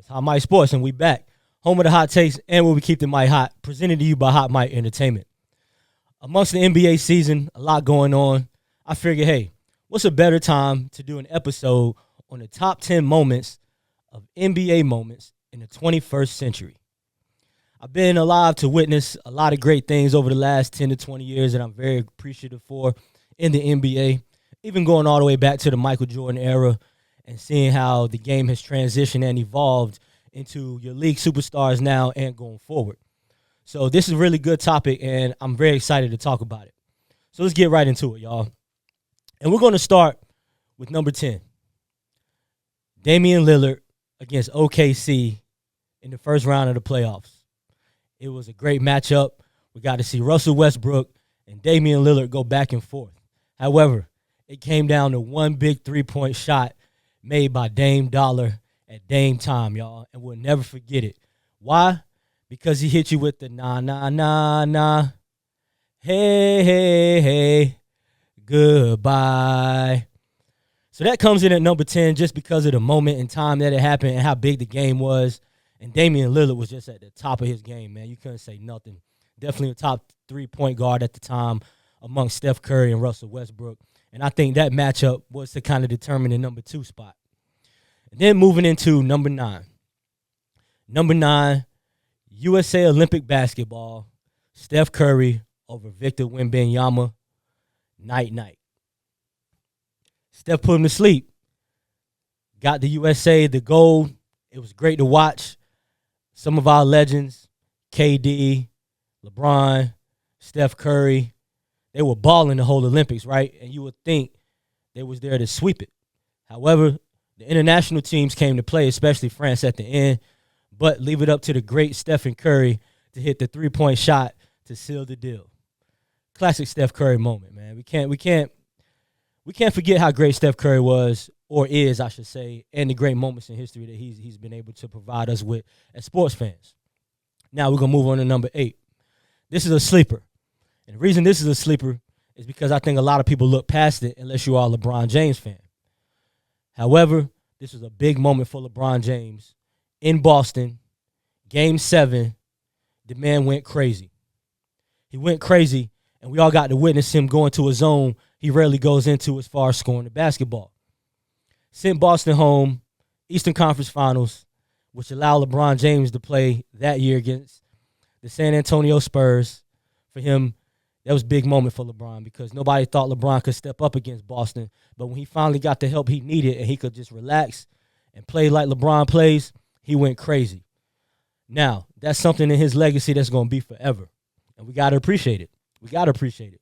It's Hot Mike Sports, and we back. Home of the hot takes, and where we keep the mic hot. Presented to you by Hot Mike Entertainment. Amongst the NBA season, a lot going on. I figured, hey, what's a better time to do an episode on the top 10 moments of NBA moments in the 21st century? I've been alive to witness a lot of great things over the last 10 to 20 years that I'm very appreciative for in the NBA, even going all the way back to the Michael Jordan era and seeing how the game has transitioned and evolved into your league superstars now and going forward. So this is a really good topic, and I'm very excited to talk about it. So let's get right into it, y'all. And we're going to start with number 10. Damian Lillard against OKC in the first round of the playoffs. It was a great matchup. We got to see Russell Westbrook and Damian Lillard go back and forth. However, it came down to one big three-point shot made by Dame Dollar at Dame time, y'all, and we'll never forget it. Why? Because he hit you with the nah, nah, nah, nah, hey, hey, hey, goodbye. So that comes in at number 10 just because of the moment in time that it happened and how big the game was. And Damian Lillard was just at the top of his game, man. You couldn't say nothing. Definitely a top three-point guard at the time amongst Steph Curry and Russell Westbrook. And I think that matchup was to kind of determine the number 2 spot. And then moving into number 9. Number 9, USA Olympic basketball, Steph Curry over Victor Wembanyama, night-night. Steph put him to sleep. Got the USA the gold. It was great to watch. Some of our legends, KD, LeBron, Steph Curry, they were balling the whole Olympics, right? And you would think they was there to sweep it. However, the international teams came to play, especially France at the end, but leave it up to the great Stephen Curry to hit the three-point shot to seal the deal. Classic Steph Curry moment, man. We can't forget how great Steph Curry was, or is, I should say, and the great moments in history that he's been able to provide us with as sports fans. Now we're going to move on to number 8. This is a sleeper. And the reason this is a sleeper is because I think a lot of people look past it unless you are a LeBron James fan. However, this was a big moment for LeBron James in Boston. Game 7, the man went crazy. He went crazy, and we all got to witness him go into a zone he rarely goes into as far as scoring the basketball. Sent Boston home, Eastern Conference Finals, which allowed LeBron James to play that year against the San Antonio Spurs. For him, that was a big moment for LeBron because nobody thought LeBron could step up against Boston. But when he finally got the help he needed and he could just relax and play like LeBron plays, he went crazy. Now, that's something in his legacy that's going to be forever. And we got to appreciate it. We got to appreciate it.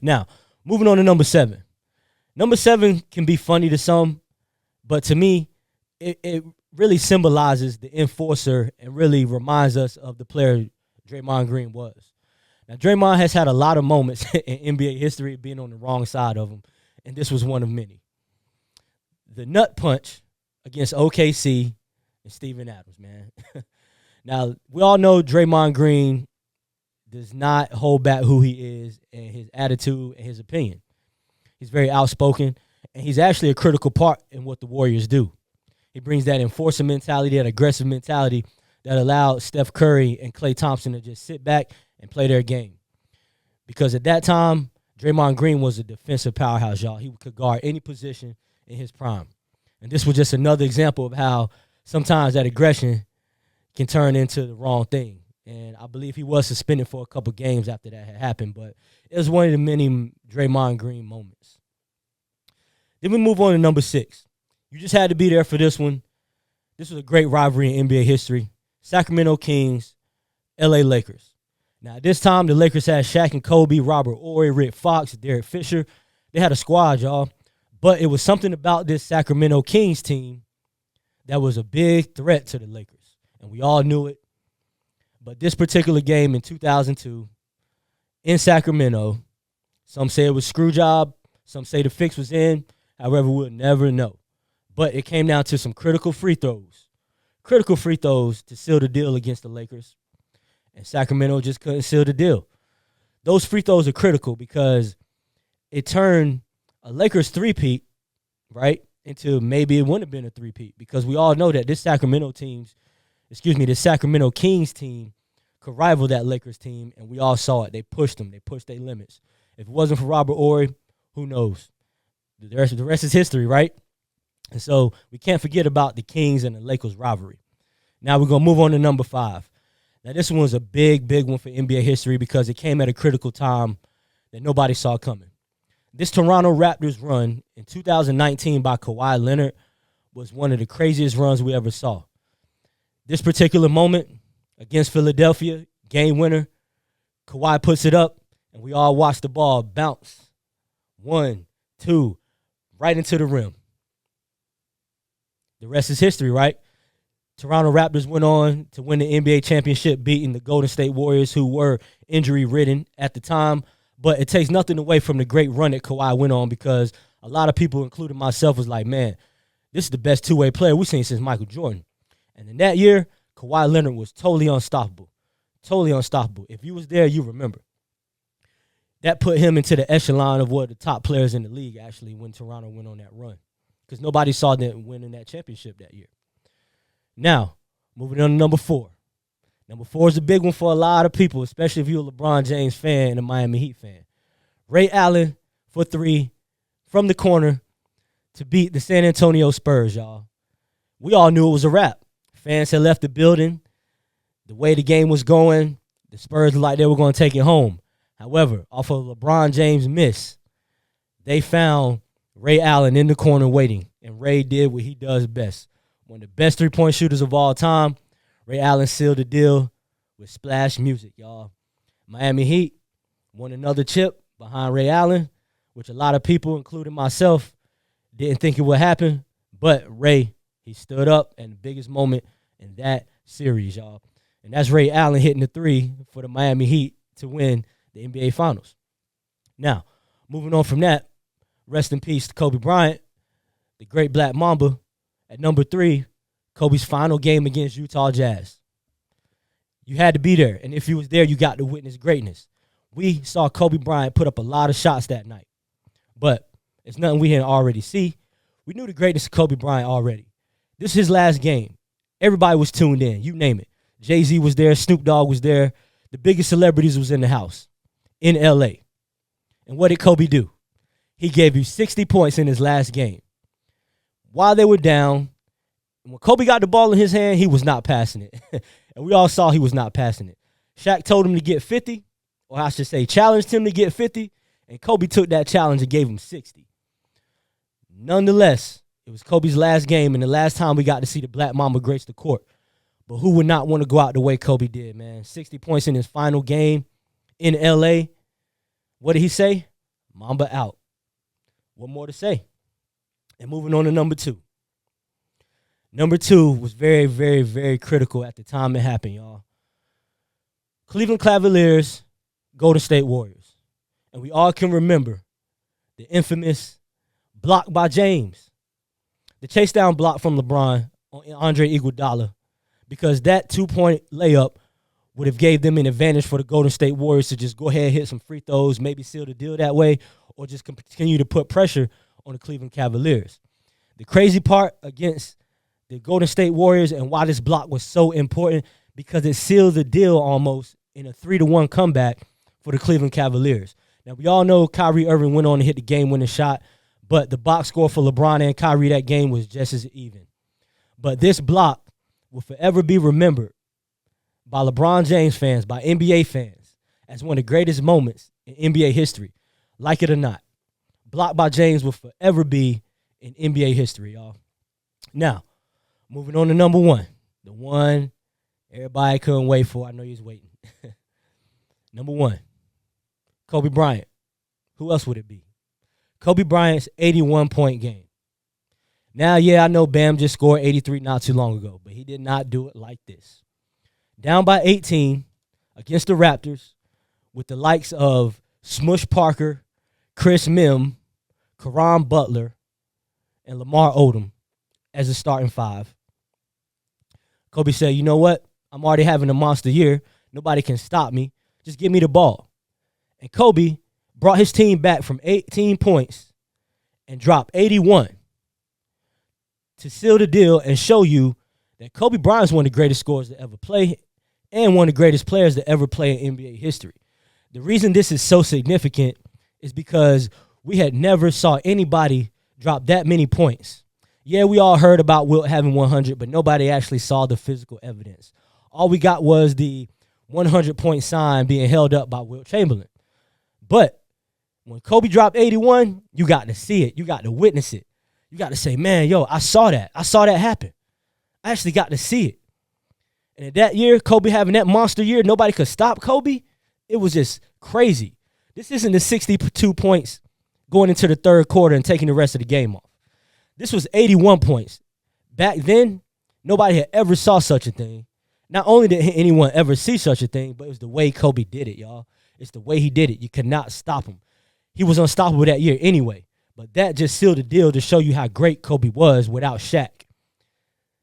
Now, moving on to number 7. Number 7 can be funny to some, but to me, it really symbolizes the enforcer and really reminds us of the player Draymond Green was. Now, Draymond has had a lot of moments in NBA history being on the wrong side of him, and this was one of many. The nut punch against OKC and Steven Adams, man. Now, we all know Draymond Green does not hold back who he is and his attitude and his opinion. He's very outspoken, and he's actually a critical part in what the Warriors do. He brings that enforcer mentality, that aggressive mentality that allowed Steph Curry and Klay Thompson to just sit back and play their game. Because at that time, Draymond Green was a defensive powerhouse, y'all. He could guard any position in his prime. And this was just another example of how sometimes that aggression can turn into the wrong thing. And I believe he was suspended for a couple games after that had happened. But it was one of the many Draymond Green moments. Then we move on to number 6. You just had to be there for this one. This was a great rivalry in NBA history. Sacramento Kings, LA Lakers. Now, at this time, the Lakers had Shaq and Kobe, Robert Horry, Rick Fox, Derek Fisher. They had a squad, y'all. But it was something about this Sacramento Kings team that was a big threat to the Lakers. And we all knew it. But this particular game in 2002 in Sacramento, some say it was screw job. Some say the fix was in. However, we'll never know. But it came down to some critical free throws. Critical free throws to seal the deal against the Lakers. And Sacramento just couldn't seal the deal. Those free throws are critical because it turned a Lakers three-peat, right, into maybe it wouldn't have been a three-peat, because we all know that this Sacramento Kings team could rival that Lakers team, and we all saw it. They pushed them. They pushed their limits. If it wasn't for Robert Horry, who knows? The rest is history, right? And so we can't forget about the Kings and the Lakers rivalry. Now we're going to move on to number 5. Now this one was a big, big one for NBA history because it came at a critical time that nobody saw coming. This Toronto Raptors run in 2019 by Kawhi Leonard was one of the craziest runs we ever saw. This particular moment against Philadelphia, game winner, Kawhi puts it up, and we all watch the ball bounce. 1, 2, right into the rim. The rest is history, right? Toronto Raptors went on to win the NBA championship, beating the Golden State Warriors, who were injury-ridden at the time. But it takes nothing away from the great run that Kawhi went on, because a lot of people, including myself, was like, man, this is the best two-way player we've seen since Michael Jordan. And in that year, Kawhi Leonard was totally unstoppable. Totally unstoppable. If you was there, you remember. That put him into the echelon of one of the top players in the league, actually, when Toronto went on that run, because nobody saw them winning that championship that year. Now, moving on to number 4. Number 4 is a big one for a lot of people, especially if you're a LeBron James fan and a Miami Heat fan. Ray Allen for 3 from the corner to beat the San Antonio Spurs, y'all. We all knew it was a wrap. Fans had left the building. The way the game was going, the Spurs looked like they were going to take it home. However, off of LeBron James' miss, they found Ray Allen in the corner waiting, and Ray did what he does best. One of the best three-point shooters of all time. Ray Allen sealed the deal with splash music, y'all. Miami Heat won another chip behind Ray Allen, which a lot of people, including myself, didn't think it would happen. But Ray, he stood up in the biggest moment in that series, y'all. And that's Ray Allen hitting the 3 for the Miami Heat to win the NBA Finals. Now, moving on from that, rest in peace to Kobe Bryant, the great Black Mamba. At number 3, Kobe's final game against Utah Jazz. You had to be there, and if you was there, you got to witness greatness. We saw Kobe Bryant put up a lot of shots that night, but it's nothing we didn't already see. We knew the greatness of Kobe Bryant already. This is his last game. Everybody was tuned in. You name it. Jay-Z was there. Snoop Dogg was there. The biggest celebrities was in the house in L.A. And what did Kobe do? He gave you 60 points in his last game. While they were down, when Kobe got the ball in his hand, he was not passing it. And we all saw he was not passing it. Shaq told him to get 50, or I should say challenged him to get 50, and Kobe took that challenge and gave him 60. Nonetheless, it was Kobe's last game and the last time we got to see the Black Mamba grace the court. But who would not want to go out the way Kobe did, man? 60 points in his final game in L.A. What did he say? Mamba out. What more to say? And moving on to number 2. Number 2 was very, very, very critical at the time it happened, y'all. Cleveland Cavaliers, Golden State Warriors. And we all can remember the infamous block by James. The chase down block from LeBron on Andre Iguodala, because that 2-point layup would have gave them an advantage for the Golden State Warriors to just go ahead and hit some free throws, maybe seal the deal that way, or just continue to put pressure on the Cleveland Cavaliers. The crazy part against the Golden State Warriors and why this block was so important, because it sealed the deal almost in a 3-1 comeback for the Cleveland Cavaliers. Now, we all know Kyrie Irving went on to hit the game-winning shot, but the box score for LeBron and Kyrie that game was just as even. But this block will forever be remembered by LeBron James fans, by NBA fans, as one of the greatest moments in NBA history. Like it or not, block by James will forever be in NBA history, y'all. Now, moving on to number 1. The one everybody couldn't wait for. I know you was waiting. Number 1, Kobe Bryant. Who else would it be? Kobe Bryant's 81-point game. Now, yeah, I know Bam just scored 83 not too long ago, but he did not do it like this. Down by 18 against the Raptors with the likes of Smush Parker, Chris Mim, Caron Butler, and Lamar Odom as a starting 5. Kobe said, you know what? I'm already having a monster year. Nobody can stop me. Just give me the ball. And Kobe brought his team back from 18 points and dropped 81 to seal the deal and show you that Kobe Bryant is one of the greatest scorers to ever play and one of the greatest players to ever play in NBA history. The reason this is so significant is because we had never saw anybody drop that many points. Yeah, we all heard about Wilt having 100, but nobody actually saw the physical evidence. All we got was the 100-point sign being held up by Wilt Chamberlain. But when Kobe dropped 81, you got to see it. You got to witness it. You got to say, man, yo, I saw that. I saw that happen. I actually got to see it. And in that year, Kobe having that monster year, nobody could stop Kobe. It was just crazy. This isn't the 62 points going into the third quarter and taking the rest of the game off. This was 81 points. Back then, nobody had ever saw such a thing. Not only did anyone ever see such a thing, but it was the way Kobe did it, y'all. It's the way he did it. You could not stop him. He was unstoppable that year anyway. But that just sealed the deal to show you how great Kobe was without Shaq.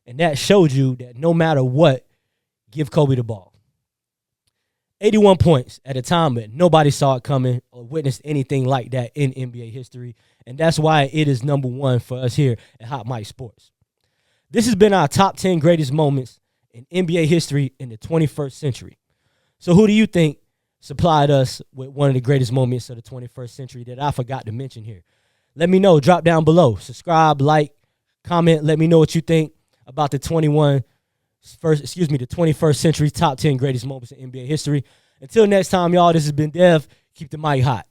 And that showed you that no matter what, give Kobe the ball. 81 points at a time that nobody saw it coming or witnessed anything like that in NBA history. And that's why it is number one for us here at Hot Mic Sports. This has been our top 10 greatest moments in NBA history in the 21st century. So who do you think supplied us with one of the greatest moments of the 21st century that I forgot to mention here? Let me know. Drop down below. Subscribe, like, comment. Let me know what you think about the 21st century top 10 greatest moments in NBA history. Until next time, y'all, this has been Dev. Keep the mic hot.